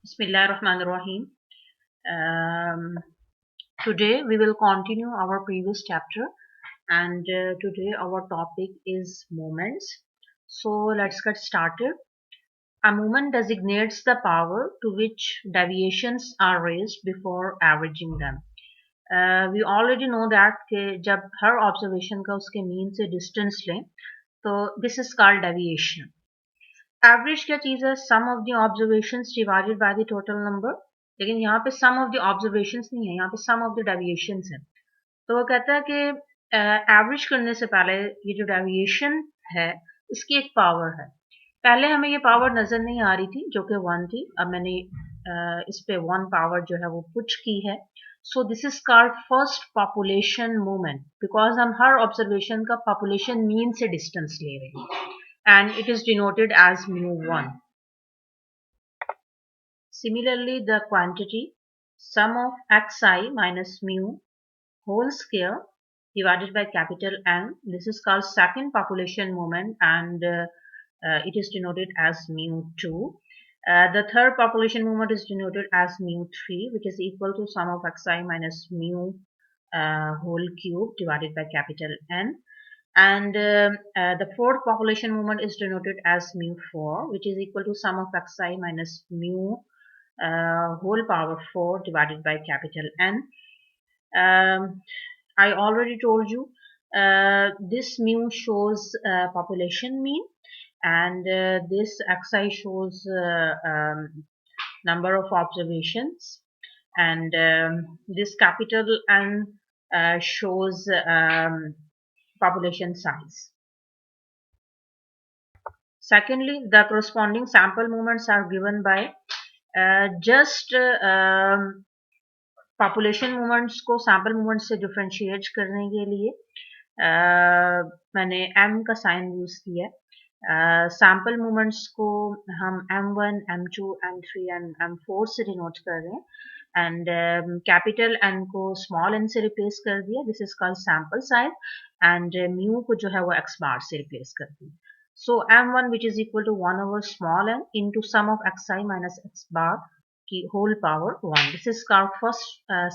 Bismillahirrahmanirrahim. Um, Today we will continue our previous chapter, and today our topic is moments. So let's get started. A moment designates the power to which deviations are raised before averaging them. We already know that कि जब हर observation का उसके mean से distance लें, तो this is called deviation. Average क्या चीज है? Sum of the observations divided by the total number. लेकिन यहाँ पे सम ऑफ द ऑब्जर्वेशंस नहीं है, यहाँ पे सम ऑफ द डेविएशंस है। तो वो कहता है कि एवरेज करने से पहले ये जो डेविएशन है इसकी एक पावर है। पहले हमें ये पावर नजर नहीं आ रही थी जो कि 1 थी। अब मैंने इस पे 1 पावर जो है वो पुट की है। So this is called first population movement, because हम हर ऑब्जर्वेशन का पॉपुलेशन मीन से डिस्टेंस ले रहे हैं, and it is denoted as mu1. Similarly, the quantity sum of xi minus mu whole square divided by capital N, this is called second population moment, and it is denoted as mu2. The third population moment is denoted as mu3, which is equal to sum of xi minus mu whole cube divided by capital N. And the fourth population moment is denoted as mu4, which is equal to sum of xi minus mu whole power 4 divided by capital N. I already told you this mu shows population mean, and this xi shows number of observations, and this capital N shows population size. Secondly, the corresponding sample moments are given by just population movements को sample movements से differentiate करने के लिए मैंने m का sign use किया है। Sample movements को हम m1, m2, m3 and m4 से डिनोट कर रहे हैं, एंड कैपिटल n को स्मॉल n से रिप्लेस कर दिया, this is called sample size, and mu को जो है वो x बार से रिप्लेस कर दिया। So m1 which is equal to 1 over small n into sum of xi minus x bar की whole power 1. This is called first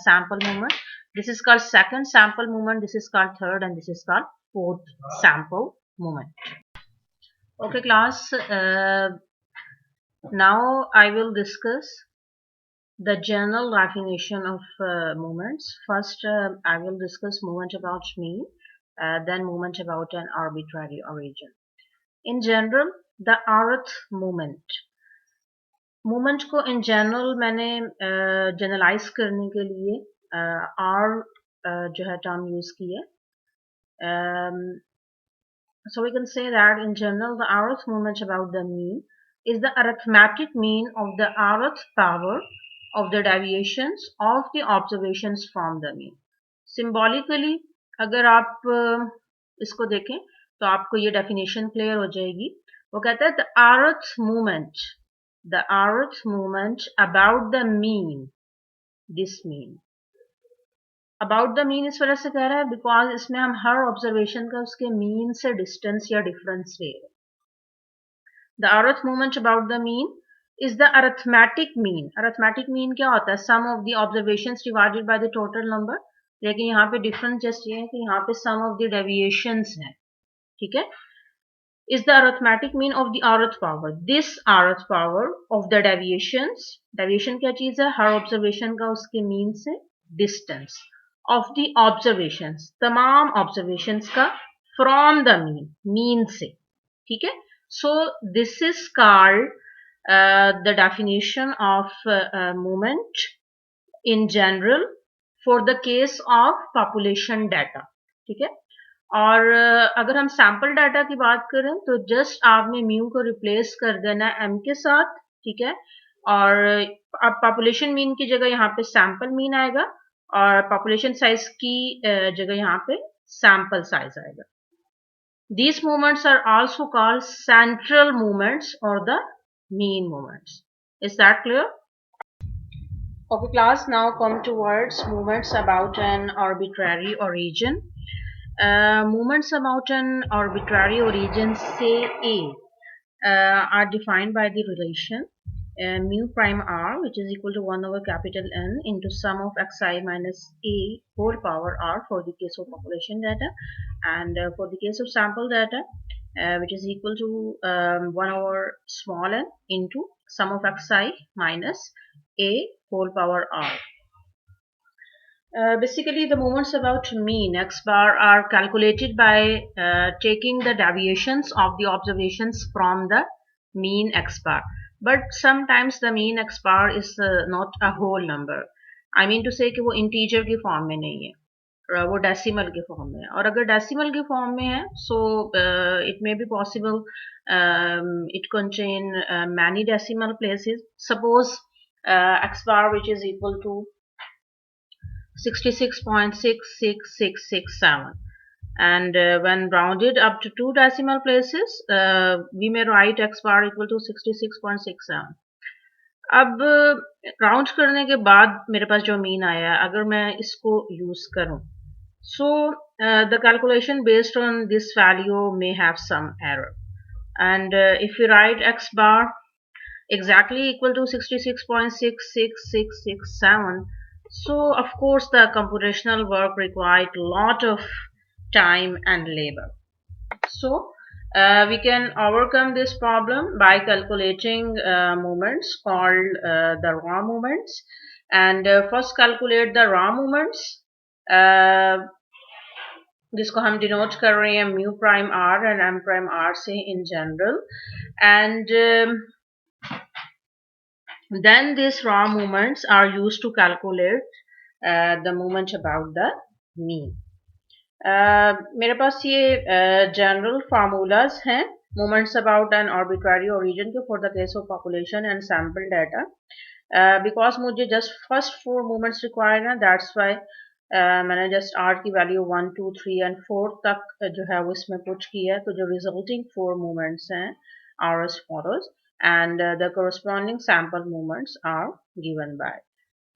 sample moment. This is called second sample moment. This is called third, and this is called fourth sample moment. Okay, class. Now I will discuss the general definition of moments. First, I will discuss moment about mean, then moment about an arbitrary origin. In general, the earth movement. Movement को in general मैंने generalise करने के लिए are जो है term use की है। So we can say that in general the rth movement about the mean is the arithmetic mean of the rth power of the deviations of the observations from the mean. Symbolically अगर आप इसको देखें तो आपको ये definition clear हो जाएगी। वो कहता है the rth movement about the mean, this mean about the mean इस वजह से कह रहा है बिकॉज इसमें हम हर ऑब्जर्वेशन का उसके मीन से डिस्टेंस या डिफरेंस ले रहे हैं। The rth movement about the mean is the arithmetic mean. Arithmetic mean क्या होता है? Sum of the observations divided by the total number. लेकिन यहाँ पे डिफरेंस जस्ट ये है कि यहाँ पे sum of the deviations है, ठीक है? Is the arithmetic mean of the rth power. This rth power of the deviations. Deviation क्या चीज है? हर observation का उसके mean से distance of the observations. तमाम observations का from the mean से, ठीक है? So this is called the definition of movement in general for the case of population data, ठीक है? और अगर हम सैंपल डाटा की बात करें तो जस्ट आपने म्यू को रिप्लेस कर देना एम के साथ, ठीक है? और अब पॉपुलेशन मीन की जगह यहाँ पे सैंपल मीन आएगा और पॉपुलेशन साइज की जगह यहाँ पे सैंपल साइज आएगा। These movements are also called central movements or the mean movements. Is that clear? Okay, class, now come towards movements about an arbitrary origin. Movements about an arbitrary origin, say A, are defined by the relation mu prime r, which is equal to 1 over capital N into sum of xi minus a whole power r for the case of population data, and for the case of sample data, which is equal to 1 over small n into sum of xi minus a whole power r. Basically, the moments about mean x bar are calculated by taking the deviations of the observations from the mean x bar. But sometimes the mean x bar is not a whole number. I mean to say कि वो integer के form में नहीं है, वो decimal के form में है. और अगर decimal के form में है, so it may be possible it contain many decimal places. Suppose x bar which is equal to 66.66667, and when rounded up to 2 decimal places, we may write x bar equal to 66.67. अब round करने के बाद मेरे पास जो mean आया, अगर मैं इसको यूज करूं, so the calculation based on this value may have some error, and if you write x bar exactly equal to 66.66667, so of course the computational work required a lot of time and labor. So we can overcome this problem by calculating moments called the raw moments, and first calculate the raw moments, जिसको हम denote कर रहे हैं mu prime r and m prime r से in general, and then these raw moments are used to calculate the moment about the mean. मेरे पास ये general formulas हैं moments about an arbitrary origin के for the case of population and sample data. Because मुझे just first 4 moments required हैं, that's why मैंने just r की value 1, 2, 3 and 4 तक जो है वो इसमें put की है, तो जो resulting 4 moments हैं are as follows, and the corresponding sample moments are given by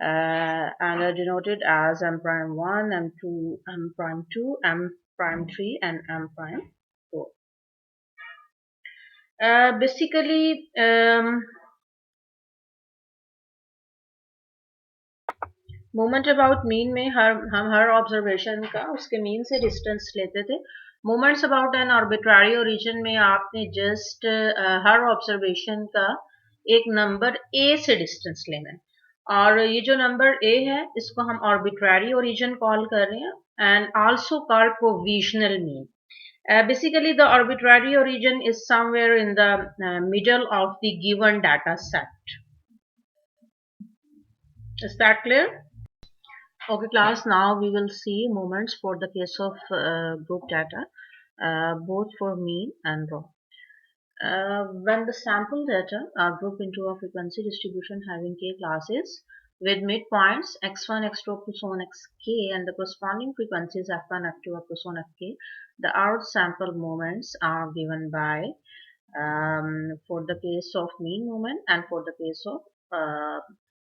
and are denoted as m prime 1, m2, m prime 2, m prime 3 and m prime 4. Basically moment about mean में हम हर observation का उसके mean से distance लेते थे. Moments about an arbitrary origin में आपने just हर observation का एक नंबर ए से डिस्टेंस लेना है, और ये जो नंबर ए है इसको हम आर्बिट्ररी ओरिजिन कॉल कर रहे हैं and also called provisional mean. Basically the arbitrary origin is somewhere in the middle of the given data set. Is that clear? Okay class, now we will see moments for the case of group data, both for mean and raw. When the sample data are grouped into a frequency distribution having k classes with midpoints x1, x2 up to so on xk and the corresponding frequencies f1, f2 up to so on fk, the out sample moments are given by for the case of mean moment and for the case of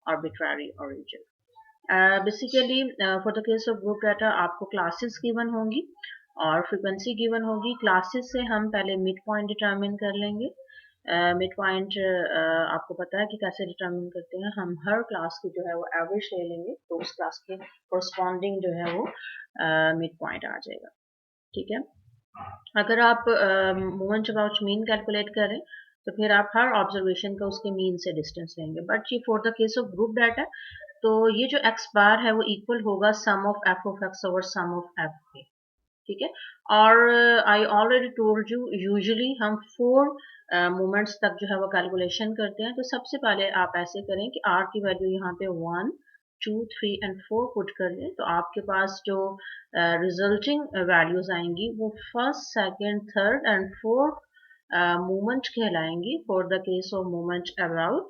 arbitrary origin. Basically for the case of group data आपको classes given होंगी और frequency given होगी. Classes से हम पहले mid point determine कर लेंगे. Mid point आपको पता है कि कैसे डिटरमिन करते हैं, हम हर क्लास की जो है वो एवरेज ले लेंगे, तो उस क्लास के कोरस्पॉन्डिंग जो है वो मिड पॉइंट आ जाएगा. ठीक है. अगर आप मोमेंट अबाउट मीन कैलकुलेट करें तो फिर आप हर ऑब्जर्वेशन का उसके मीन से डिस्टेंस लेंगे. बट ये for the case of group data, तो ये जो x बार है वो इक्वल होगा sum of f of x over sum of f के. ठीक है. और I already told you usually हम 4 मोमेंट्स तक जो है वो कैलकुलेशन करते हैं. तो सबसे पहले आप ऐसे करें कि r की वैल्यू यहाँ पे 1, 2, 3 एंड 4 पुट कर लें, तो आपके पास जो रिजल्टिंग वैल्यूज आएंगी वो first, second, third and fourth moment कहलाएंगी for the case of moment about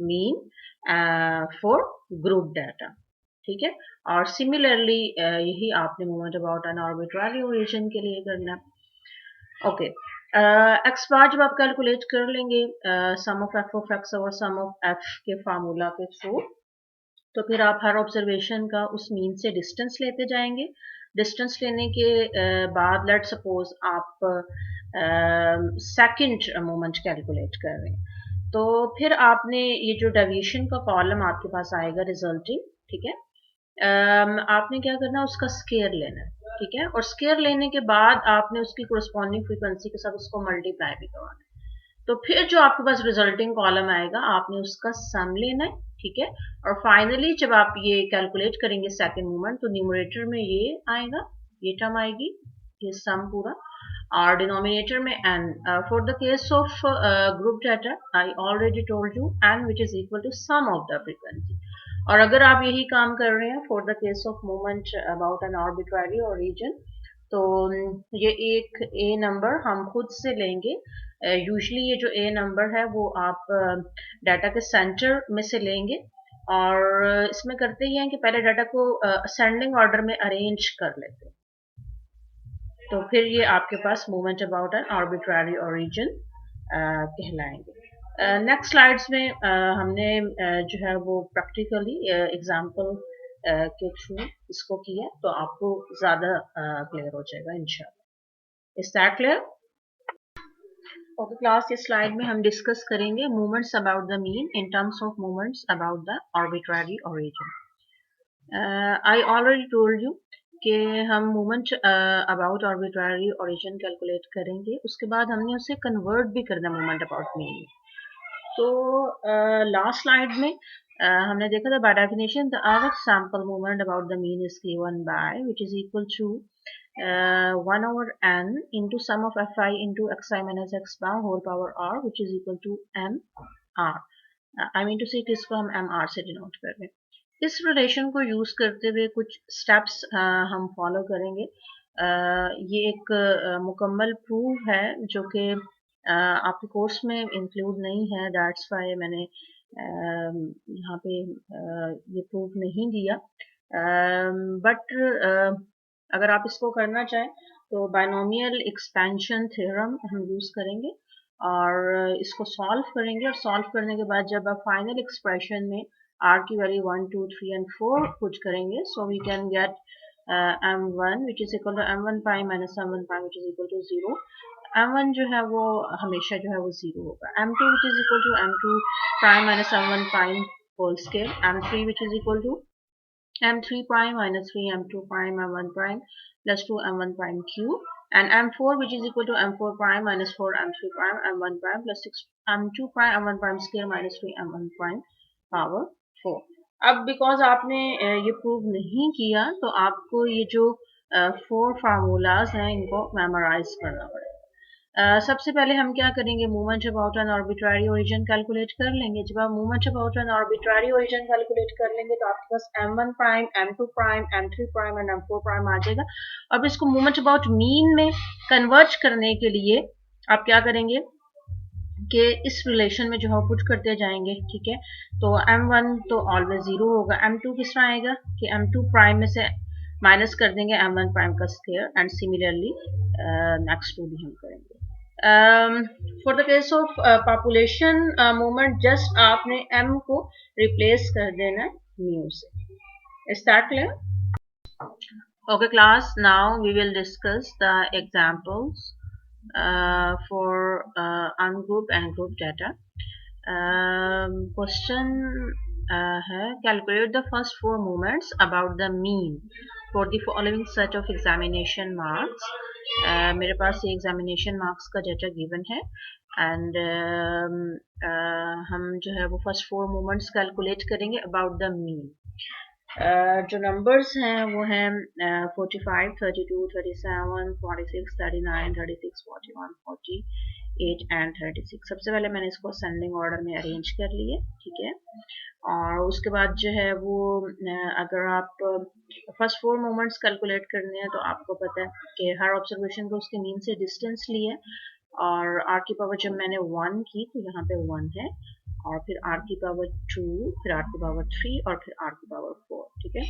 mean for group data. ठीक है. और सिमिलरली यही आपने moment about an arbitrary origin के लिए करना. ओके. एक्स बार जब आप कैलकुलेट कर लेंगे sum of x over sum of f के फार्मूला के थ्रू, तो फिर आप हर ऑब्जर्वेशन का उस मीन से डिस्टेंस लेते जाएंगे. डिस्टेंस लेने के बाद लेट सपोज आप सेकंड मोमेंट कैलकुलेट कर रहे हैं, तो फिर आपने ये जो डेविएशन का कॉलम आपके पास आएगा रिजल्टिंग, ठीक है, आपने क्या करना है, उसका स्केयर लेना है, ठीक है, और स्केयर लेने के बाद आपने उसकी कोरस्पॉन्डिंग फ्रीक्वेंसी के साथ उसको मल्टीप्लाई भी करवाना है। तो फिर जो आपके पास रिजल्टिंग कॉलम आएगा आपने उसका सम लेना है, ठीक है, और फाइनली जब आप ये कैलकुलेट करेंगे सेकंड मोमेंट तो न्यूमरेटर में ये आएगा, ये टर्म आएगी, ये सम पूरा, और डिनोमिनेटर में n. For the case of group data I already told you n which is equal to sum of the frequency. और अगर आप यही काम कर रहे हैं for the case of moment about an arbitrary origin, तो ये एक a नंबर हम खुद से लेंगे। यूजली ये जो a नंबर है वो आप डाटा के सेंटर में से लेंगे, और इसमें करते ही हैं कि पहले डाटा को असेंडिंग ऑर्डर में अरेंज कर लेते हैं। तो फिर ये आपके पास moment about an arbitrary origin कहलाएंगे। नेक्स्ट स्लाइड्स में हमने जो है वो प्रैक्टिकली एग्जांपल के थ्रू इसको किया, तो आपको ज़्यादा क्लियर हो जाएगा इंशाल्लाह। Is that clear? Okay class, इस स्लाइड में हम डिस्कस करेंगे movements about the mean in terms of movements about the arbitrary origin. I already told you कि हम movement about arbitrary origin calculate करेंगे, उसके बाद हमने उसे कन्वर्ट भी करना मूवमेंट अबाउट मीन। तो लास्ट स्लाइड में हमने देखा था by definition the our sample movement about the mean is given by which is equal to 1 over n into sum of fi into xi minus x bar whole power r which is equal to m r. I mean to say कि इसको हम mr से denote कर रहे हैं। इस relation को use करते हुए कुछ स्टेप्स हम फॉलो करेंगे। ये एक मुकम्मल प्रूव है जो कि आपके कोर्स में इंक्लूड नहीं है, दैट्स वाई मैंने यहाँ पे ये प्रूव नहीं दिया, बट अगर आप इसको करना चाहें तो बायनोमियल एक्सपेंशन थ्योरम हम यूज करेंगे और इसको सॉल्व करेंगे, और सॉल्व करने के बाद जब आप फाइनल एक्सप्रेशन में r की वैल्यू 1 2 3 and 4 पुट करेंगे, so we can get m1 which is equal to m1 prime minus m1 prime which is equal to 0। m1 जो है वो हमेशा जो है वो 0 होगा, m2 which is equal to m2 prime minus m1 prime whole scale, m3 which is equal to m3 prime minus 3 m2 prime m1 prime plus 2 m1 prime cube, and m4 which is equal to m4 prime minus 4 m3 prime m1 prime plus 6 m2 prime m1 prime square minus 3 m1 prime power 4। अब because आपने ये prove नहीं किया तो आपको ये जो 4 formulas हैं इनको मेमोराइज करना पड़ेगा। सबसे पहले हम क्या करेंगे, movement about an arbitrary origin calculate कर लेंगे। जब आप movement about an arbitrary origin calculate कर लेंगे तो आपके पास m1 prime m2 prime m3 prime and m4 prime आ जाएगा। अब इसको मूवमेंट अबाउट मीन में कन्वर्ट करने के लिए आप क्या करेंगे कि इस रिलेशन में जो है पुट करते जाएंगे, ठीक है। तो m1 तो ऑलवेज 0 होगा, m2 किस तरह आएगा कि m2 प्राइम में से माइनस कर देंगे m1 प्राइम का square, and similarly next to भी हम करेंगे। For the case of population movement just आपने m को रिप्लेस कर देना म्यू से। Is that clear? Okay class, now we will discuss the examples for ungrouped and grouped data. Question है, calculate the first 4 moments about the mean for the following set of examination marks. मेरे पास ये examination marks का data given है, and हम जो है वो first 4 moments calculate करेंगे about the mean. जो नंबर्स हैं वो हैं 45, 32, 37, 46, 39, 36, 41, 48 एंड 36। सबसे पहले मैंने इसको असेंडिंग ऑर्डर में अरेंज कर लिए, ठीक है। और उसके बाद जो है वो अगर आप फर्स्ट 4 मोमेंट्स कैलकुलेट करने हैं तो आपको पता है कि हर ऑब्जर्वेशन को उसके मीन से डिस्टेंस लिए, और r की पावर जब मैंने 1 की तो यहाँ पे 1 है, और फिर r की पावर 2, फिर r की पावर 3 और फिर r की पावर 4, ठीक है।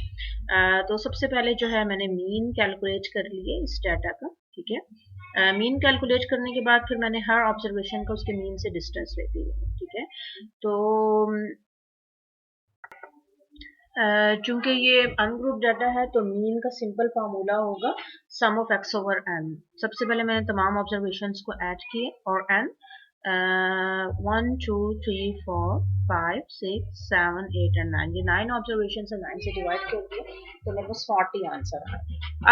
तो सबसे पहले जो है मैंने मीन कैलकुलेट कर लिए इस डाटा का, ठीक है। मीन कैलकुलेट करने के बाद फिर मैंने हर ऑब्जर्वेशन का उसके मीन से डिस्टेंस लेती है, ठीक है। तो चूंकि ये अनग्रुप डाटा है तो मीन का सिंपल फार्मूला होगा sum of x over n। सबसे पहले मैंने तमाम ऑब्जर्वेशंस को ऐड किए और n 1 2 3 4 5 6 7 8 एंड 9, ये 9 ऑब्जर्वेशन है, 9 से डिवाइड कर दिया तो मेरे पास 40 आंसर आ रहा है।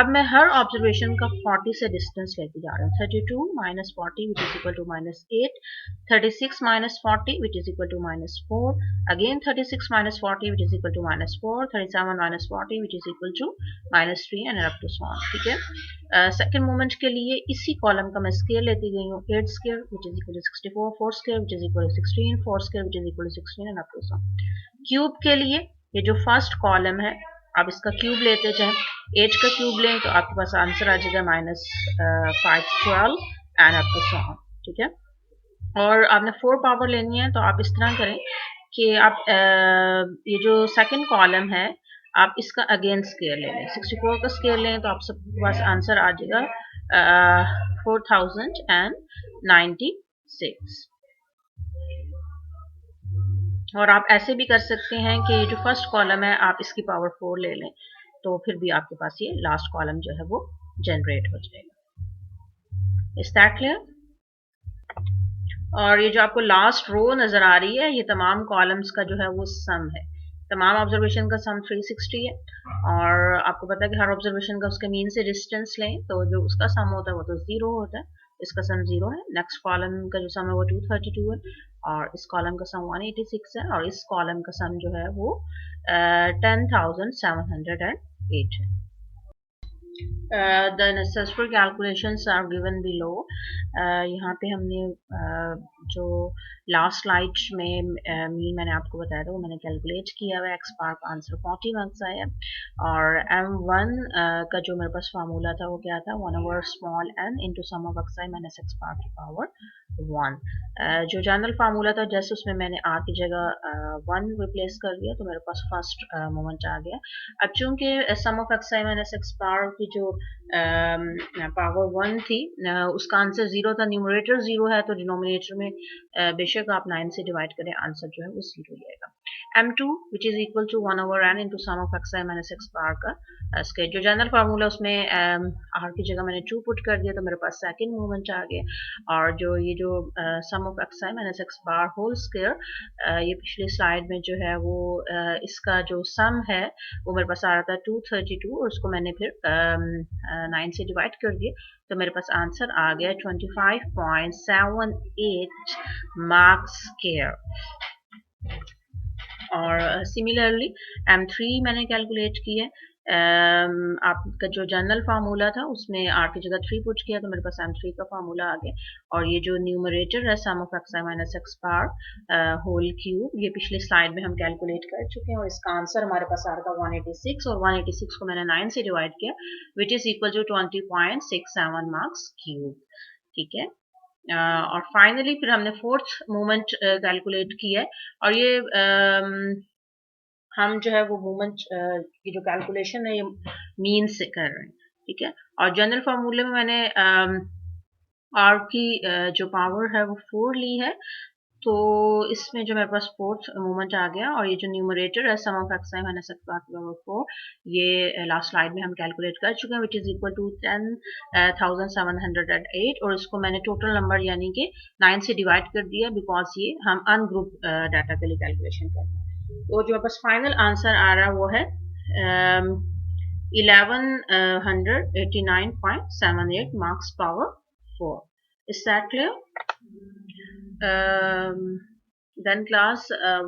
अब मैं हर ऑब्जर्वेशन का 40 से डिस्टेंस लेके जा रहा हूँ। 32 minus 40 which is equal to minus 8, 36 minus 40 which is equal to minus 4, again 36 minus 40 which is equal to minus 4, 37 minus 40 which is equal to minus 3 and up to so on. ठीक है, second moment के लिए इसी column का मैं square लेती गई हूँ, 8 square which is equal to 64, 4 square which is equal to 16, 4 square which is equal to 16 and up to so on. Cube के लिए ये जो फर्स्ट कॉलम है, आप इसका क्यूब लेते जाएं, 8 का क्यूब लें तो आपके पास आंसर आ जाएगा minus 512 and up to so on. ठीक है, और आपने 4 पावर लेनी है तो आप इस तरह करें कि आप ये जो सेकंड कॉलम है आप इसका अगेन स्केयर ले लें, 64 का स्केयर लें तो आप सबके पास आंसर आ जाएगा 4096। और आप ऐसे भी कर सकते हैं कि जो फर्स्ट कॉलम है आप इसकी पावर 4 ले लें तो फिर भी आपके पास ये लास्ट कॉलम जो है वो जनरेट हो जाएगा। Is that clear? और ये जो आपको लास्ट रो नजर आ रही है ये तमाम कॉलम्स का जो है वो सम है, तमाम ऑब्जर्वेशन का सम 360 है और आपको पता है कि हर ऑब्जर्वेशन का उसके मीन से डिस्टेंस लें तो जो उसका सम होता है वो तो 0 होता है, इसका सम 0 है। नेक्स्ट कॉलम का जो सम है वो 232 है और इस कॉलम का सम 186 है और इस कॉलम का सम जो है वो 10,708 है। The necessary calculations are given below. यहाँ पे हमने जो लास्ट स्लाइड में मीन मैंने आपको बताया था वो मैंने कैलकुलेट किया हुआ है। एक्स बार का आंसर 40 मार्क्स आया और m1 का जो मेरे पास फार्मूला था वो क्या था, 1/small n into sum of x I minus x bar की पावर 1। जो जनरल फार्मूला था जैसे उसमें मैंने r की जगह 1 रिप्लेस कर दिया तो मेरे पास फर्स्ट मोमेंट आ गया। अब चूंकि sum of x I minus x bar की जो पावर 1 थी उसका आंसर 0 था, न्यूमरेटर 0 है तो डिनोमिनेटर में बेशक आप 9 से डिवाइड करें आंसर जो है वो 0 आएगा। m2 which is equal to 1/n into sum of x I minus x bar का स्केयर, जो जनरल फार्मूला उसमें r की जगह मैंने 2 पुट कर दिया तो मेरे पास सेकंड मोमेंट आ गया। और जो ये जो sum of x I minus x bar whole square ये पिछली स्लाइड में जो है वो इसका जो सम है वो मेरे पास आ रहा था 232 और उसको मैंने फिर 9 से डिवाइड कर दिया तो मेरे पास आंसर आ गया 25.78 मार्क्स स्केयर। और सिमिलरली m3 मैंने कैलकुलेट किया है, आपका जो जनरल फार्मूला था उसमें r की जगह 3 पुट किया तो मेरे पास m3 का फार्मूला आ गया और ये जो न्यूमरेटर है sum of x I minus x bar whole cube ये पिछली स्लाइड में हम कैलकुलेट कर चुके हैं और इसका आंसर हमारे पास आ रहा था 186 और 186 को मैंने 9 से डिवाइड किया which is equal to 20.67 marks cube. ठीक है, और फाइनली फिर हमने फोर्थ मोमेंट कैलकुलेट किया है और ये हम जो है वो मोमेंट की जो कैलकुलेशन है ये मीन से कर रहे हैं। ठीक है, और जनरल फार्मूले में मैंने आर की जो पावर है वो 4 ली है तो इसमें जो मेरे पास फोर्थ मोमेंट आ गया और ये जो न्यूमरेटर है sum of x I minus x bar की पावर 4 ये लास्ट स्लाइड में हम कैलकुलेट कर चुके हैं विच इज इक्वल टू 10,708 और इसको मैंने टोटल नंबर यानी कि 9 से डिवाइड कर दिया बिकॉज ये हम अनग्रुप डाटा के लिए कैलकुलेशन कर रहे हैं। तो जो बस फाइनल आंसर आ रहा है वो है 1189.78 marks power 4। Is that clear? Then class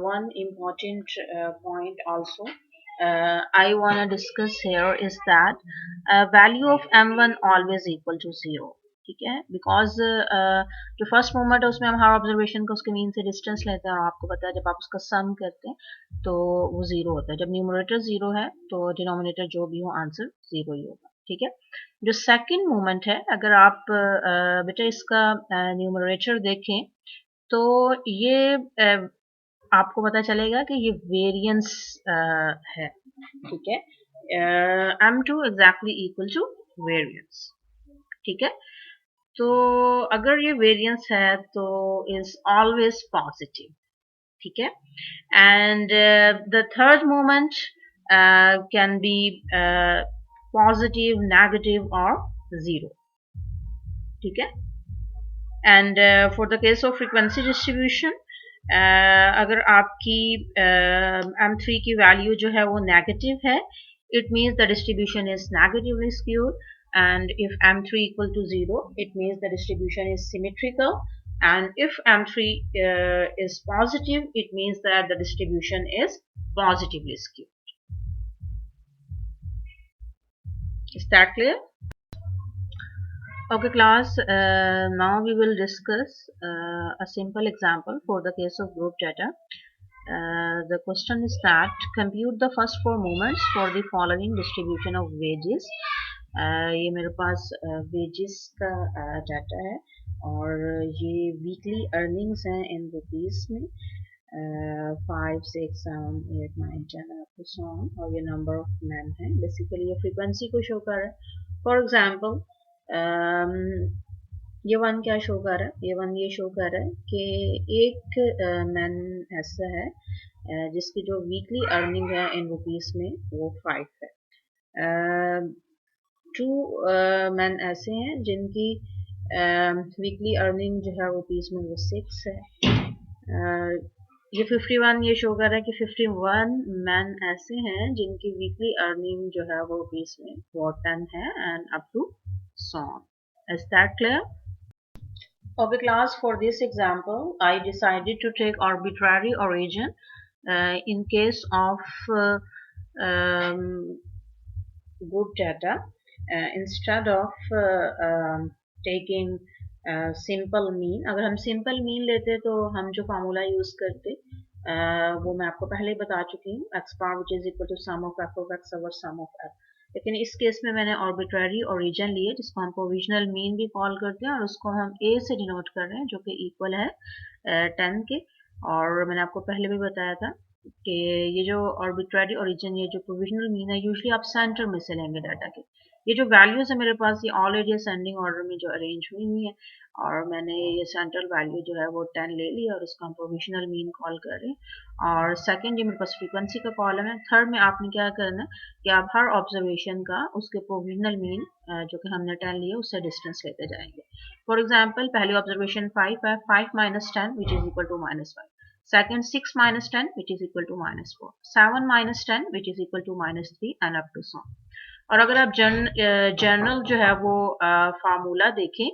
one important point also I want to discuss here is that value of m1 always equal to 0। ठीक है, बिकॉज जो फर्स्ट मोमेंट है उसमें हम हर ऑब्जर्वेशन को उसके मीन से डिस्टेंस लेते हैं और आपको पता है जब आप उसका सम करते हैं तो वो 0 होता है, जब न्यूमरेटर 0 है तो डिनोमिनेटर जो भी हो आंसर 0 ही होगा। ठीक है, जो सेकंड मोमेंट है अगर आप बेटा इसका न्यूमरेटर देखें तो ये आपको पता चलेगा कि ये वेरिएंस है। ठीक है, m2 exactly equal to variance. ठीक है, तो अगर ये वेरिएंस है तो इज ऑलवेज पॉजिटिव। ठीक है, and the third moment can be positive, negative और 0। ठीक है, and for the case of frequency distribution, अगर आपकी M3 की वैल्यू जो है वो नेगेटिव है, it means the distribution is negatively skewed, and if M3 equal to 0, it means the distribution is symmetrical, and if M3 is positive, it means that the distribution is positively skewed. Is that clear? Okay class, now we will discuss a simple example for the case of group data. The question is that compute the first 4 moments for the following distribution of wages. ये मेरे पास wages का data है और ये weekly earnings हैं in rupees में, 5, 6, 7, 8, 9, 10 up to so on, और ये number of men है. Basically ये frequency को show कर रहा है. For example, ये वन क्या शो कर रहा है, ये वन ये शो कर रहा है कि एक मैन ऐसा है जिसकी जो वीकली अर्निंग है इन रुपीस में वो 5 है. 2 मैन ऐसे हैं जिनकी वीकली अर्निंग जो है रुपीस में वो 6 है. ये 51 ये शो कर रहा है कि 51 मैन ऐसे हैं जिनकी वीकली अर्निंग जो है वो रुपीस में वो 10 है, and up to so on. Is that clear? Okay class, for this example I decided to take arbitrary origin in case of group data instead of taking simple mean. अगर हम simple mean लेते तो हम जो formula use करते वो मैं आपको पहले ही बता चुकी हूँ, x bar which is equal to sum of f of x over sum of f. लेकिन इस केस में मैंने आर्बिट्ररी ओरिजिन लिए जिसको हम प्रोविजनल मीन भी कॉल करते हैं और उसको हम a से डिनोट कर रहे हैं जो कि इक्वल है 10 के. और मैंने आपको पहले भी बताया था कि ये जो आर्बिट्ररी ओरिजिन, ये जो प्रोविजनल मीन है, यूजुअली आप सेंटर में से लेंगे डाटा के. ये जो वैल्यूज है मेरे पास ये ऑलरेडी असेंडिंग ऑर्डर में जो अरेंज हुई हुई है और मैंने ये सेंट्रल वैल्यू जो है वो 10 ले ली और उसको हम प्रोविजनल मीन कॉल कर रहे हैं. और सेकंड ये मेरे पास फ्रीक्वेंसी का कॉलम है. थर्ड में आपने क्या करना है कि आप हर ऑब्जर्वेशन का उसके प्रोविजनल मीन जो कि हमने 10 लिया उससे डिस्टेंस लेते जाएंगे. फॉर एग्जांपल पहली ऑब्जर्वेशन 5 है, 5 minus 10 which is equal to -5. Second 6 minus 10 which is equal to -4. 7 minus 10 which is equal to -3 and up to so on. और अगर आप जनरल जो है वो फार्मूला देखें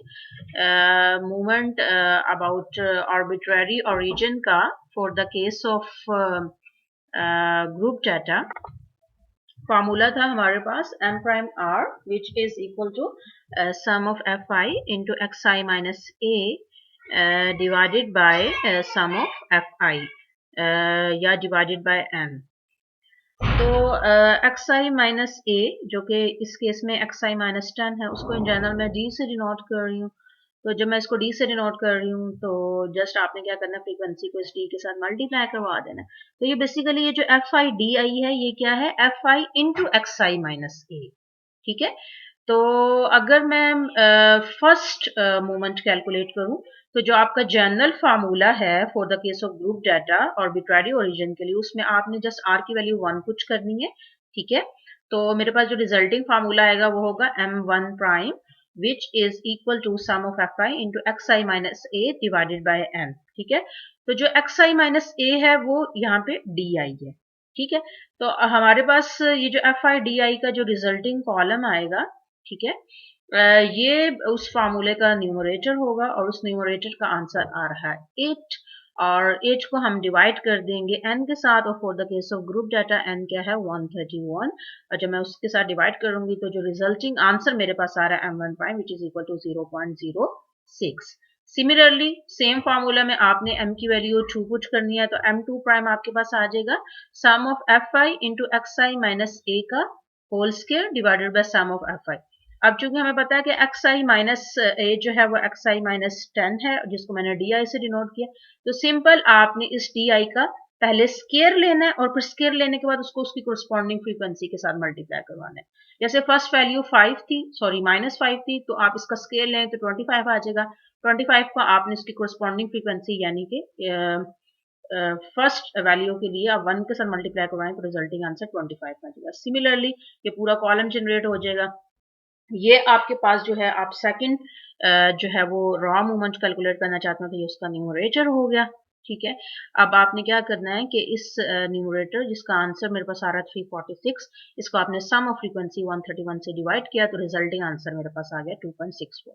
मूवमेंट अबाउट आर्बिट्ररी ओरिजिन का for the case of group data, formula था हमारे पास m prime r which is equal to sum of fi into xi minus a divided by sum of fi या divided by n. तो x आई minus ए जो कि इस case में x आई minus 10 है उसको इन जनरल मैं डी से डिनोट कर रही हूँ. तो जब मैं इसको डी से डिनोट कर रही हूँ तो जस्ट आपने क्या करना है, फ्रीक्वेंसी को इस डी के साथ मल्टीप्लाई करवा देना. तो ये बेसिकली ये जो एफ आई डी आई है ये क्या है, f I into x I minus a. ठीक है. तो अगर मैं फर्स्ट मोमेंट कैलकुलेट करूं तो जो आपका जनरल फार्मूला है for the case of group data arbitrary origin के लिए उसमें आपने जस्ट आर की वैल्यू 1 पुट करनी है. ठीक है. तो मेरे पास जो रिजल्टिंग फार्मूला आएगा वो होगा m1 prime which is equal to sum of F I into x I minus A divided by N. ठीक है. तो जो एक्स आई माइनस ए है वो यहाँ पे डी आई है. ठीक है. तो हमारे पास ये जो एफ आई डी आई का जो रिजल्टिंग कॉलम आएगा, ठीक है, ये उस फार्मूले का न्यूमरेटर होगा और उस न्यूमरेटर का आंसर आ रहा है 8 और 8 को हम डिवाइड कर देंगे n के साथ और for the case of group data n क्या है 131 और जब मैं उसके साथ डिवाइड करूंगी तो जो रिजल्टिंग आंसर मेरे पास आ रहा है m1 prime which is equal to 0.06. Similarly same formula में आपने m की वैल्यू 2 पुट करनी है तो m2 प्राइम आपके पास आ जाएगा sum of F I into x I minus a का whole square divided by sum of F i. अब चूंकि हमें पता है कि एक्स आई माइनस ए जो है वो एक्स आई माइनस 10 है जिसको मैंने डी आई से डिनोट किया. तो सिंपल आपने इस डी आई का पहले स्केयर लेना है और फिर स्केयर लेने के बाद उसको उसकी कोरस्पॉन्डिंग फ्रीक्वेंसी के साथ मल्टीप्लाई करवाना है. जैसे फर्स्ट वैल्यू 5 थी, सॉरी -5 थी, तो आप इसका स्केयर लें तो 25 आ जाएगा. 25 को आपने इसकी कोरस्पॉन्डिंग फ्रीक्वेंसी यानी कि फर्स्ट वैल्यू के लिए आप 1 के साथ मल्टीप्लाई करवाएं तो रिजल्टिंग आंसर 25 आ जाएगा. सिमिलरली ये पूरा कॉलम जनरेट हो जाएगा ये आपके पास जो है आप सेकंड जो है वो रॉ मूवमेंट कैलकुलेट करना चाहते हो तो ये उसका न्यूमरेटर हो गया। ठीक है, अब आपने क्या करना है कि इस न्यूमरेटर जिसका आंसर मेरे पास आ रहा है 346, इसको आपने सम ऑफ फ्रीक्वेंसी 131 से डिवाइड किया तो रिजल्टिंग आंसर मेरे पास आ गया 2.64।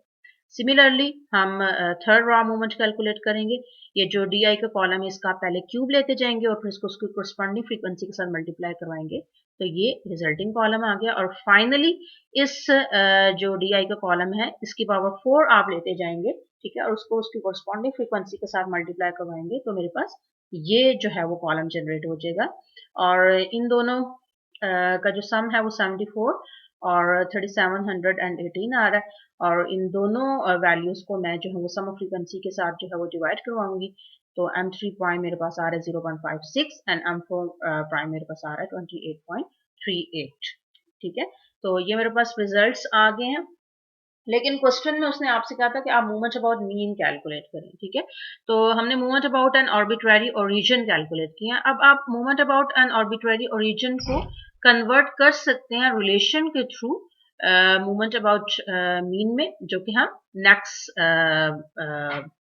सिमिलरली हम थर्ड रॉ मूवमेंट कैलकुलेट करेंगे। ये जो डी आई का कॉलम है इसका आप पहले क्यूब लेते जाएंगे और फिर इसको उसकी कोरस्पॉन्डिंग फ्रीक्वेंसी के साथ मल्टीप्लाई करवाएंगे तो ये रिजल्टिंग कॉलम आ गया। और फाइनली इस जो डी आई का कॉलम है इसकी पावर 4 आप लेते जाएंगे, ठीक है, और उसको उसकी कोरस्पॉन्डिंग फ्रीक्वेंसी के साथ मल्टीप्लाई करवाएंगे तो मेरे पास ये जो है वो कॉलम जनरेट हो जाएगा। और इन दोनों का जो सम है वो 74 और 3718 आ रहा है। और इन दोनों वैल्यूज को मैं जो है वो सम ऑफ फ्रीक्वेंसी के साथ जो है वो डिवाइड करवाऊंगी तो M3 प्राइम मेरे पास आ रहा है 0.56 एंड M4 प्राइम मेरे पास आ रहा है 28.38। ठीक है, तो ये मेरे पास रिजल्ट्स आ गए हैं। लेकिन क्वेश्चन में उसने आपसे कहा था कि आप मूवमेंट अबाउट मीन कैलकुलेट करें। ठीक है, तो हमने movement about an arbitrary origin calculate किया। अब आप movement about an arbitrary origin को कन्वर्ट कर सकते हैं रिलेशन के थ्रू मूवमेंट अबाउट मीन में, जो कि हम नेक्स्ट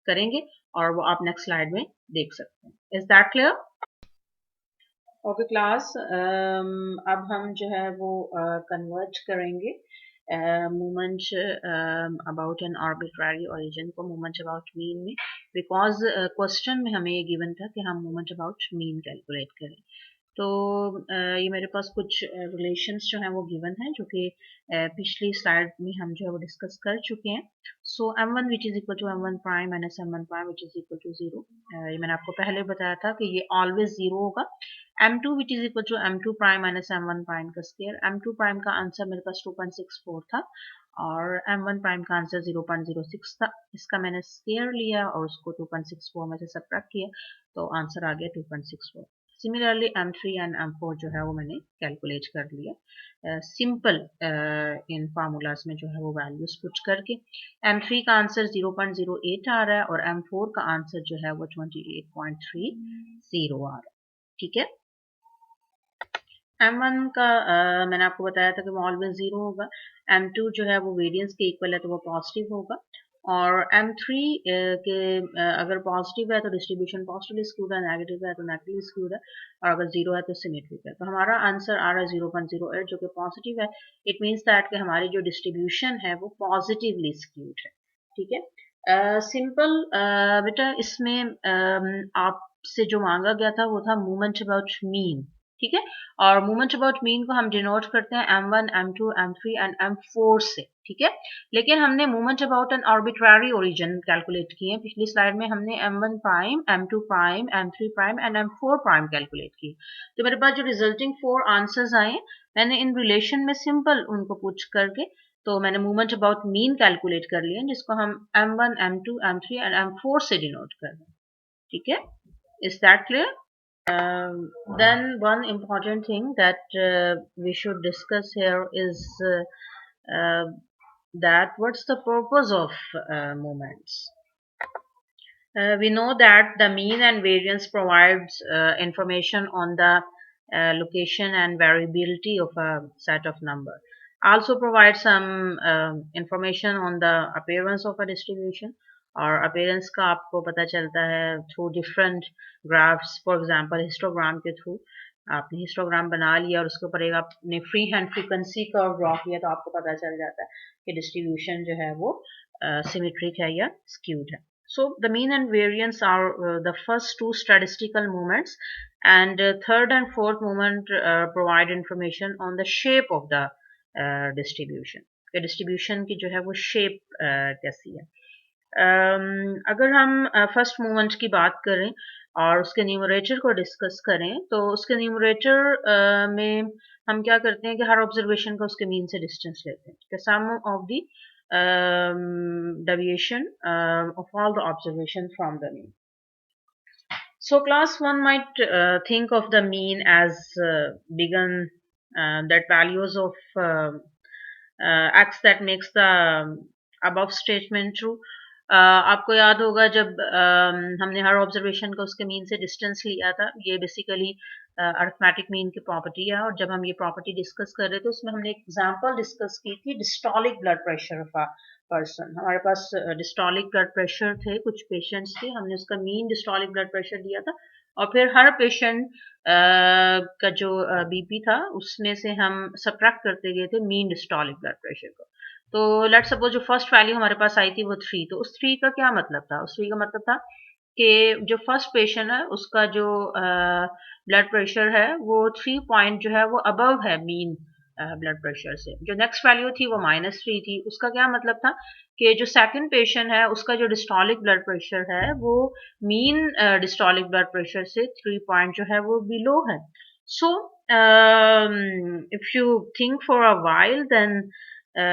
करेंगे और वो आप नेक्स्ट स्लाइड में देख सकते हैं। Is that clear? Okay class, अब हम जो है वो कन्वर्ट करेंगे movement about an arbitrary origin को मूवमेंट अबाउट मीन में, बिकॉज क्वेश्चन में हमें ये गिवन था कि हम मूवमेंट अबाउट मीन कैलकुलेट करें। तो ये मेरे पास कुछ रिलेशंस जो हैं वो गिवन हैं जो कि पिछली स्लाइड में हम जो है वो डिस्कस कर चुके हैं। So m1 which is equal to m1 prime minus m1 prime which is equal to 0। ये मैंने आपको पहले बताया था कि ये ऑलवेज 0 होगा। m2 which is equal to m2 prime minus m1 prime का स्क्वायर। m2 प्राइम का आंसर मेरे पास 2.64 था और m1 प्राइम का आंसर 0.06 था। इसका मैंने स्क्वायर लिया और उसको 2.64 में से सबट्रैक्ट किया तो आंसर आ गया 2.64। सिमिलरली M3 एंड M4 जो है वो मैंने कैलकुलेट कर लिया सिंपल इन फार्मूलाज में जो है वो वैल्यूज पुट करके। M3 का आंसर 0.08 आ रहा है और M4 का आंसर जो है वो 28.30 आ रहा है। ठीक है, M1 का मैंने आपको बताया था कि वो ऑलवेज 0 होगा। M2 जो है वो वेरिएंस के इक्वल है तो वो पॉजिटिव होगा। और M3 के अगर पॉजिटिव है तो डिस्ट्रीब्यूशन पॉजिटिव स्क्यूड है, नेगेटिव है तो नेगेटिव स्क्यूड है, और अगर 0 है तो सिमेट्रिक है। तो हमारा आंसर आ रहा है 0.08 जो कि पॉजिटिव है। इट मीन्स दैट कि हमारी जो डिस्ट्रीब्यूशन है वो पॉजिटिवली स्क्यूड है। ठीक है, सिंपल बेटा इसमें आपसे जो मांगा गया था वो था मूवमेंट अबाउट मीन। ठीक है, और मूवमेंट अबाउट मीन को हम डिनोट करते हैं M1, M2, M3 and M4 से। ठीक है, लेकिन हमने movement about an arbitrary origin calculate किए हैं। पिछली स्लाइड में हमने M1 prime, M2 prime, M3 prime and M4 prime calculate किए। तो मेरे पास जो रिजल्टिंग 4 आंसर्स आए मैंने इन रिलेशन में सिंपल उनको पुट करके तो मैंने मूवमेंट अबाउट मीन कैलकुलेट कर लिया जिसको हम M1, M2, M3 and M4 से डिनोट कर रहे हैं। ठीक है, is that clear? Then one important thing that we should discuss here is uh, that what's the purpose of movements? We know that the mean and variance provides information on the location and variability of a set of number. Also provides some information on the appearance of a distribution, और appearance का आपको पता चलता है through different graphs, for example histogram के through। आपने histogram बना लिया और उसके ऊपर एक आपने free hand frequency curve draw किया तो आपको पता चल जाता है कि डिस्ट्रीब्यूशन जो है वो सिमेट्रिक है या skewed है। So the mean and variance are the first two statistical moments, and third and fourth moment provide information on the shape of the distribution. कि distribution की जो है वो shape कैसी है। अगर हम फर्स्ट मूवमेंट की बात करें और उसके न्यूमरेटर को डिस्कस करें तो उसके न्यूमरेटर में हम क्या करते हैं कि हर ऑब्जर्वेशन का उसके मीन से डिस्टेंस लेते हैं। Sum of the deviation of all the observations from the mean. So class 1 might think of the mean as begun that values of x that makes the above statement true. आपको याद होगा जब हमने हर observation को उसके mean से distance लिया था, ये बेसिकली अरिथमेटिक मीन की प्रॉपर्टी है, और जब हम ये प्रॉपर्टी डिस्कस कर रहे थे उसमें हमने एक एग्जांपल डिस्कस की थी diastolic blood pressure of a person. हमारे पास डिस्टॉलिक ब्लड प्रेशर थे, कुछ पेशेंट्स थे, हमने उसका मीन डिस्टॉलिक ब्लड प्रेशर दिया था और फिर हर पेशेंट का जो बीपी था उसमें से हम सब्ट्रैक्ट करते गए थे मीन डिस्टॉलिक ब्लड प्रेशर को। तो लेट्स सपोज जो फर्स्ट वैल्यू हमारे पास आई थी वो 3, तो उस 3 का क्या मतलब था? उस 3 का मतलब था कि जो फर्स्ट पेशेंट है उसका जो ब्लड प्रेशर है वो 3 पॉइंट जो है वो अबव है मीन ब्लड प्रेशर से। जो नेक्स्ट वैल्यू थी वो -3 थी। उसका क्या मतलब था कि जो सेकंड पेशेंट है उसका जो डिस्टॉलिक ब्लड प्रेशर है वो मीन डिस्टॉलिक ब्लड प्रेशर से 3 पॉइंट जो है वो बिलो है। सो if you think for a while, then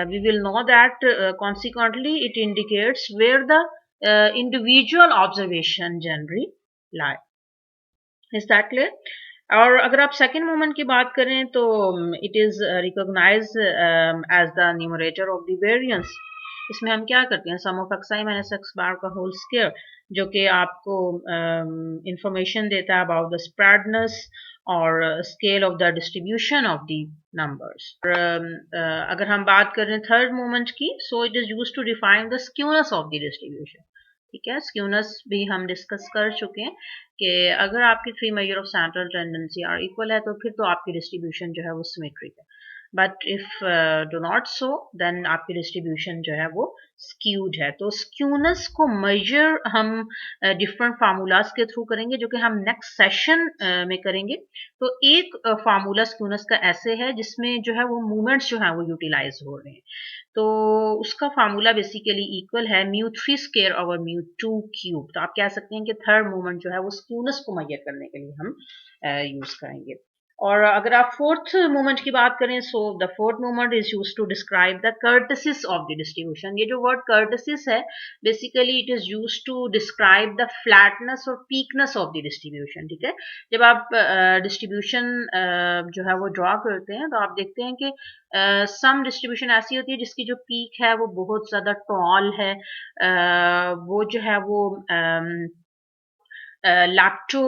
we will know that consequently it indicates where the individual observation generally lie. Is that clear? और अगर आप सेकेंड मोमेंट की बात करें तो it is recognise as the numerator of the variance. इसमें हम क्या करते हैं, sum of x I minus x bar का होल स्क्वायर, जो कि आपको इंफॉर्मेशन देता है अबाउट द स्प्रेडनेस और scale of the distribution of the numbers. अगर हम बात करें थर्ड मोमेंट की, so it is use to define the skewness of the distribution. ठीक है, स्क्यूनेस भी हम डिस्कस कर चुके हैं कि अगर आपकी 3 measure of central tendency are equal है तो फिर तो आपकी डिस्ट्रीब्यूशन जो है वो सिमेट्रिक है। But if do not so, then आपकी डिस्ट्रीब्यूशन जो है वो स्क्यूड है। तो स्क्यूनेस को मेजर हम डिफरेंट फार्मूलाज के थ्रू करेंगे, जो कि हम नेक्स्ट सेशन में करेंगे। तो एक फार्मूला स्क्यूनेस का ऐसे है जिसमें जो है वो मूवमेंट्स जो है वो यूटिलाइज हो रहे हैं। तो उसका फार्मूला बेसिकली इक्वल है μ3 स्क्वायर ओवर μ2 क्यूब। तो आप कह सकते हैं कि थर्ड मूवमेंट जो है वो स्क्यूनेस को मेजर करने के लिए हम यूज करेंगे। और अगर आप फोर्थ मूवमेंट की बात करें, so the fourth movement is use to describe the kurtosis of the distribution. ये जो वर्ड कर्टेसिस है basically it is use to describe the flatness और पीकनेस ऑफ द डिस्ट्रीब्यूशन। ठीक है, जब आप डिस्ट्रीब्यूशन जो है वो ड्रॉ करते हैं तो आप देखते हैं कि सम डिस्ट्रीब्यूशन ऐसी होती है जिसकी जो पीक है वो बहुत ज्यादा टॉल है, वो जो है वो लैप्टो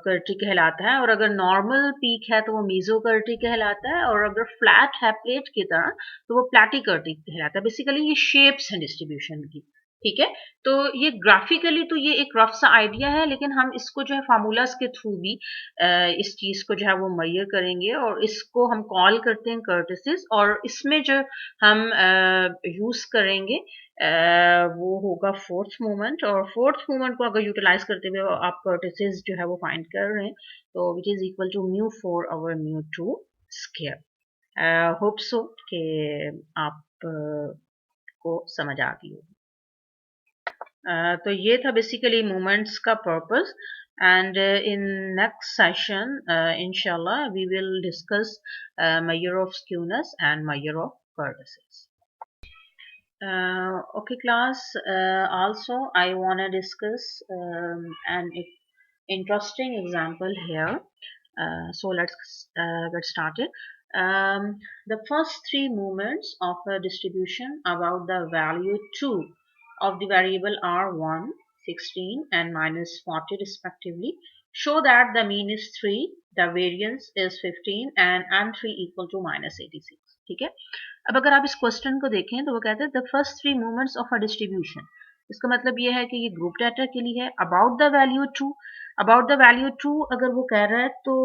कर्टी कहलाता है, और अगर नॉर्मल पीक है तो वो मीजो कर्टी कहलाता है, और अगर फ्लैट है प्लेट की तरह तो वो प्लेटी कर्टी कहलाता है। बेसिकली ये शेप्स हैं डिस्ट्रीब्यूशन की। ठीक है, तो ये ग्राफिकली तो ये एक रफ सा आइडिया है, लेकिन हम इसको जो है फार्मूलाज के थ्रू भी इस चीज को जो है वो मेजर करेंगे, और इसको हम कॉल करते हैं कर्टेसिस। और इसमें जो हम यूज करेंगे वो होगा फोर्थ मूवमेंट। और फोर्थ मूवमेंट को अगर यूटिलाइज करते हुए आप कर्टेसिस जो है वो फाइंड कर रहे हैं, तो which is equal to μ4 over μ2 square. Hope so कि आप को समझ आ गई होगी। तो ये था बेसिकली मूवमेंट्स का purpose. And in next session इंशाल्लाह we will discuss measure of skewness and measure of curvaceous. Okay class, also I want to discuss an interesting example here. So let's get started. The first three movements of a distribution about the value 2 of the variable r1, 16 and -40 respectively show that the mean is 3, the variance is 15 and m3 equal to -86. ठीक है, अब अगर आप इस question को देखें तो वो कहते हैं the first 3 movements of a distribution. इसका मतलब ये है कि ये ग्रुप डाटा के लिए है। About the value 2, about the value 2 अगर वो कह रहा है तो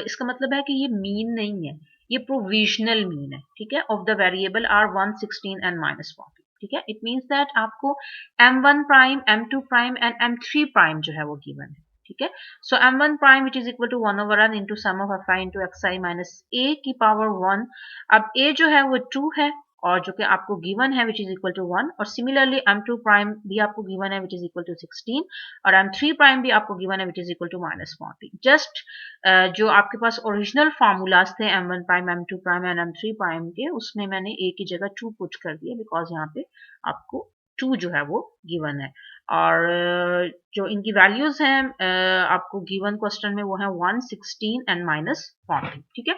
इसका मतलब है कि ये मीन नहीं है, ये प्रोविजनल मीन है। ठीक है, of the variable r1, 16 and -40। ठीक है, इट मीन्स दैट आपको m1 prime, m2 prime and m3 prime जो है वो गिवन है। ठीक है, so m1 prime which is equal to 1 over n into sum of fi into xi minus a की पावर 1। अब a जो है वो 2 है और जो कि आपको गिवन है विच इज इक्वल टू 1, और सिमिलरली m2 प्राइम भी आपको गिवन है विच इज इक्वल टू 16, और m3 प्राइम भी आपको गिवन है which is equal to -40। Just जो आपके पास ओरिजिनल फार्मूलाज थे m1 prime, m2 prime and m3 prime के, उसमें मैंने a की जगह 2 पुट कर दिया बिकॉज यहाँ पे आपको 2 जो है वो गिवन है। और जो इनकी वैल्यूज हैं आपको गिवन क्वेश्चन में वो है 1, 16 एंड -40। ठीक है,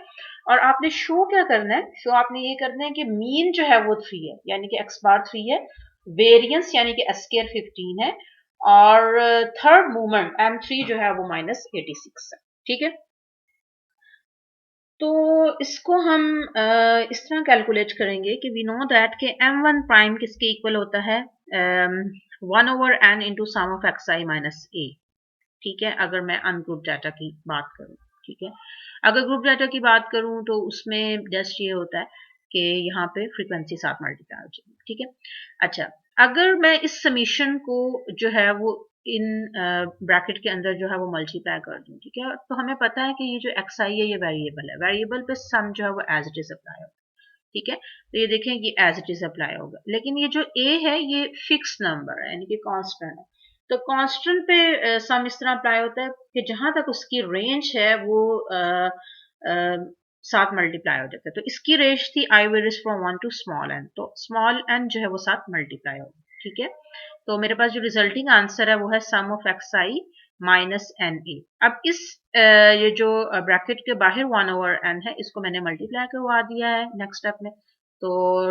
और आपने शो क्या करना है, शो आपने ये करना है कि मीन जो है वो 3 है, यानी कि x बार 3 है, वेरिएंस यानी कि s स्क्वायर 15 है, और थर्ड मूवमेंट m3 जो है वो -86 है। ठीक है। तो इसको हम इस तरह कैलकुलेट करेंगे कि वी नो दैट के m1 प्राइम किसके इक्वल होता है 1/n into sum of xi minus a। ठीक है, अगर मैं अनग्रुप डाटा की बात करूं। ठीक है, अगर ग्रुप डाटा की बात करूं तो उसमें जस्ट ये होता है कि यहाँ पे फ्रीक्वेंसी साथ मल्टीप्लाई हो जाएगी। ठीक है, अच्छा, अगर मैं इस समीशन को जो है वो इन ब्रैकेट के अंदर जो है वो मल्टीप्लाई कर दूं। ठीक है, तो हमें पता है कि ये जो एक्स आई है ये वेरिएबल है, वेरिएबल पे सम जो है वो एज इट इज अप्लाई होगा। ठीक है, तो ये देखें कि एज इट इज अप्लाई होगा, लेकिन ये जो ए है ये फिक्स नंबर है, यानी कि कांस्टेंट है। तो कांस्टेंट पे सम इस तरह अप्लाई होता है कि जहां तक उसकी रेंज है वो साथ मल्टीप्लाई हो जाता है। तो इसकी रेंज थी i varies from 1 to small n, तो स्मॉल एन जो है वो साथ मल्टीप्लाई होगा। ठीक है, तो मेरे पास जो रिजल्टिंग आंसर है वो है sum of x I minus n a. अब इस ये जो ब्रैकेट के बाहर 1/n है इसको मैंने मल्टीप्लाई करवा दिया है नेक्स्ट स्टेप में। तो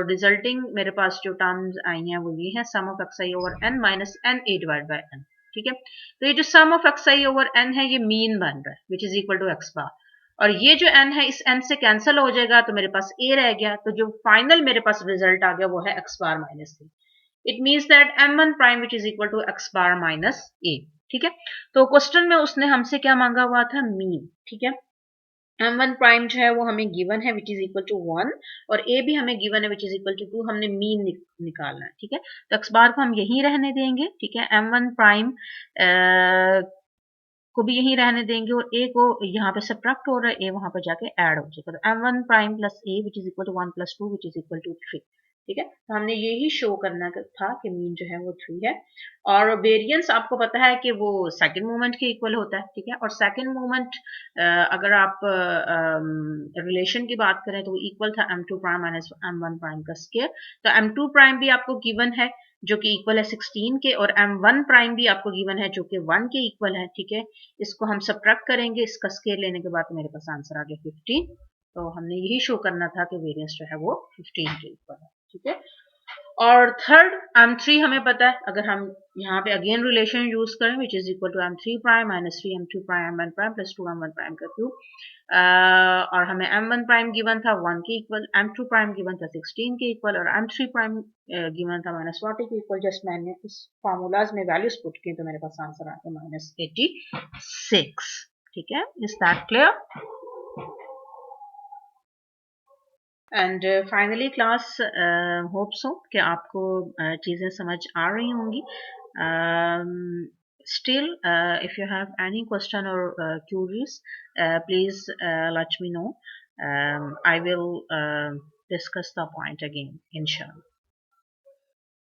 रिजल्टिंग मेरे पास जो टर्म्स आई हैं वो ये है sum of x i over n minus n a divide by n. ठीक है, तो ये जो sum of x i over n है ये मीन बन रहा है which is equal to x bar, और ये जो n है इस n से कैंसिल हो जाएगा तो मेरे पास a रह गया। तो जो फाइनल मेरे पास रिजल्ट आ गया वो है x bar minus a। It means that m1 prime which is equal to x bar minus a। ठीक है, तो क्वेश्चन में उसने हमसे क्या मांगा हुआ था, मीन। ठीक है, m1 प्राइम जो है वो हमें गिवन है विच इज इक्वल टू 1, और a भी हमें गिवन है विच इज इक्वल टू 2। हमने मीन निकालना है। ठीक है, तो x बार को हम यहीं रहने देंगे। ठीक है, m1 प्राइम को भी यहीं रहने देंगे, और a को यहाँ पे सब्ट्रैक्ट हो रहा है, a वहां पर जाके ऐड हो जाएगा। तो m1 prime plus a which is equal to 1 plus 2 which is equal to 3। ठीक है, तो हमने यही शो करना था कि मीन जो है वो 3 है, और वेरिएंस आपको पता है कि वो सेकंड मोमेंट के इक्वल होता है। ठीक है, और सेकंड मोमेंट अगर आप रिलेशन की बात करें तो वो इक्वल था m2 prime minus m1 prime का स्क्वायर। तो m2 प्राइम भी आपको गिवन है जो कि इक्वल है 16 के, और m1 प्राइम भी आपको गिवन है जो कि 1 के इक्वल है। ठीक है, इसको हम सब्ट्रैक्ट करेंगे, इसका स्केयर लेने के बाद तो मेरे पास आंसर आ गया 15। तो हमने यही शो करना था कि वेरिएंस जो है वो 15 के इक्वल है। ठीक है, और थर्ड m3 हमें पता है, अगर हम यहाँ पे अगेन रिलेशन यूज करें which is equal to m3 prime minus 3m2 prime m1 prime plus 2m1 prime का क्यूब, और हमें m1 प्राइम गिवन था 1 के इक्वल, m2 प्राइम गिवन था 16 के इक्वल, और m3 प्राइम गिवन था माइनस 40 के इक्वल। जस्ट मैंने इस फार्मूलाज में वैल्यूज पुट की तो मेरे पास आंसर आ गया माइनस 86। ठीक है, is that clear? And finally class hope so कि आपको चीज़ें समझ आ रही होंगी। Still, if you have any question or queries, please let me know. I will discuss the point again, inshallah.